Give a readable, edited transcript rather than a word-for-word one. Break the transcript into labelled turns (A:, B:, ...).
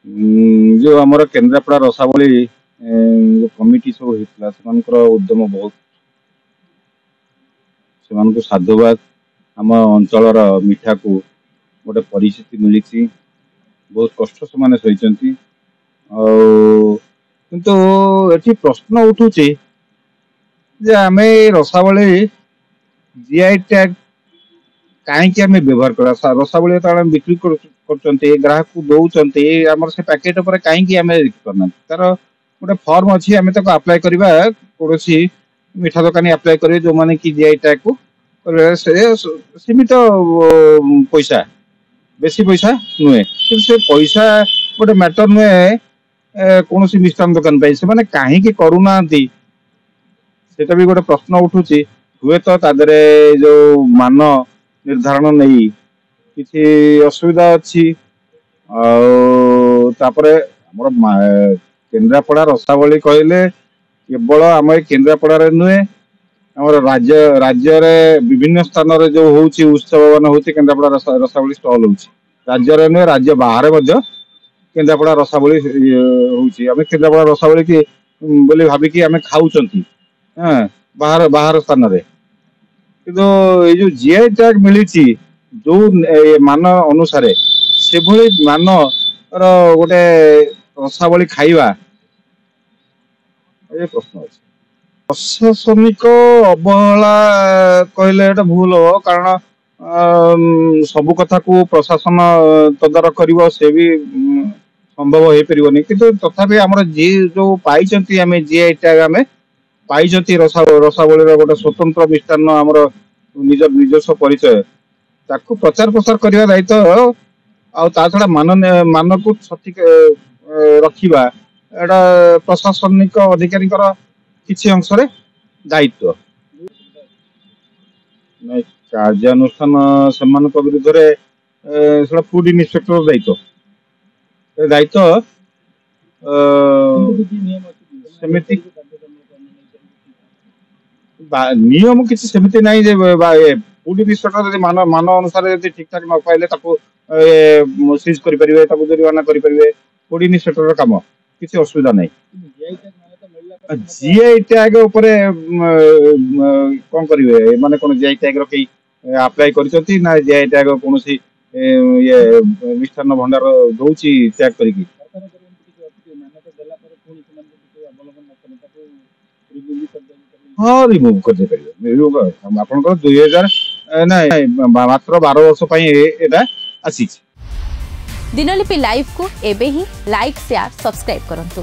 A: जो आमर केन्द्रापड़ा रसावली जो कमिटी सब होता से उद्यम बहुत से साधुवाद आम अंचल मिठा को गोटे परिचिति मिली बहुत कष्ट से सही किंतु एठी प्रश्न उठू जे आम रसावली जीआई टैग कहीं व्यवहार कर रसावली तो बिक्री कर ग्राहक को दौरान आम से पैकेट पर कहीं करना तार गोटे फर्म अच्छी आम अप्लाई करवा कौन मिठा दुकानी अप्लाई करेंगे जो मैंने कि जीआई टैग को सीमित पैसा बेसी पैसा नुहे कि से पैसा गोटे मैटर नुहे कौन मिष्टान दुकान से कहीं करूना सेटा भी गोटे प्रश्न उठू हुए तो तादरे जो मान निर्धारण नहीं किसी असुविधा अच्छी केन्द्रापड़ा रसावली कहले केवल आम केन्द्रापड़ा नुहे राज्य विभिन्न स्थान जो होची उत्सव मान होची केन्द्रापड़ा रसावली स्टॉल होची राज्य नुहे राज्य बाहर केन्द्रापड़ा रसावली होची आम केन्द्रापड़ा रसावली की बोली भाविकी आम खाऊचंती बाहर बाहर स्थान रे किंतु ये जो जीआई टैग मिली जो मान अनुसार से मान गोटे रसावली खाइबा ये प्रश्न अच्छे प्रशासनिक अवहेला कहले भूल हो कारण सबु कथा को प्रशासन तदारख कर से भी संभव हो पारे कि तथापि आम जी जो पाई आम जीआई टैग आम पाई रसावली गोटे स्वतंत्र मिष्टान आमर निज निजस्व परिचय ताकू प्रचार प्रसार करने दायित्व आ छड़ा मान को सठिक रखा एटा प्रशासनिक अधिकारी किसी अंश दायित्व कार्यानुष्ठान से विरुद्ध फूड इन्स्पेक्टर दायित्व दायित्व सेमिति नियम किसी सेमिति नहीं जे फूड इन्स्पेक्टर मान मान अनुसार ठीक ठाक न पाइले सीज कर जुर्माना करेंगे फूड इन्स्पेक्टर काम किसी असुविधा नहीं जीआई टैग कौन करेंगे माने कौन जीआई टैग रखी अप्लाई करछंती ना जीआई टैग कौन ये मिष्टान भंडार दौची टैग करी हाँ रिमूव कर दे पारे आपनकर 2000 नहीं मात्र 12 वर्ष पई एटा आसी
B: दिनलिपि लाइव को एबे ही लाइक शेयर सब्सक्राइब करंतु।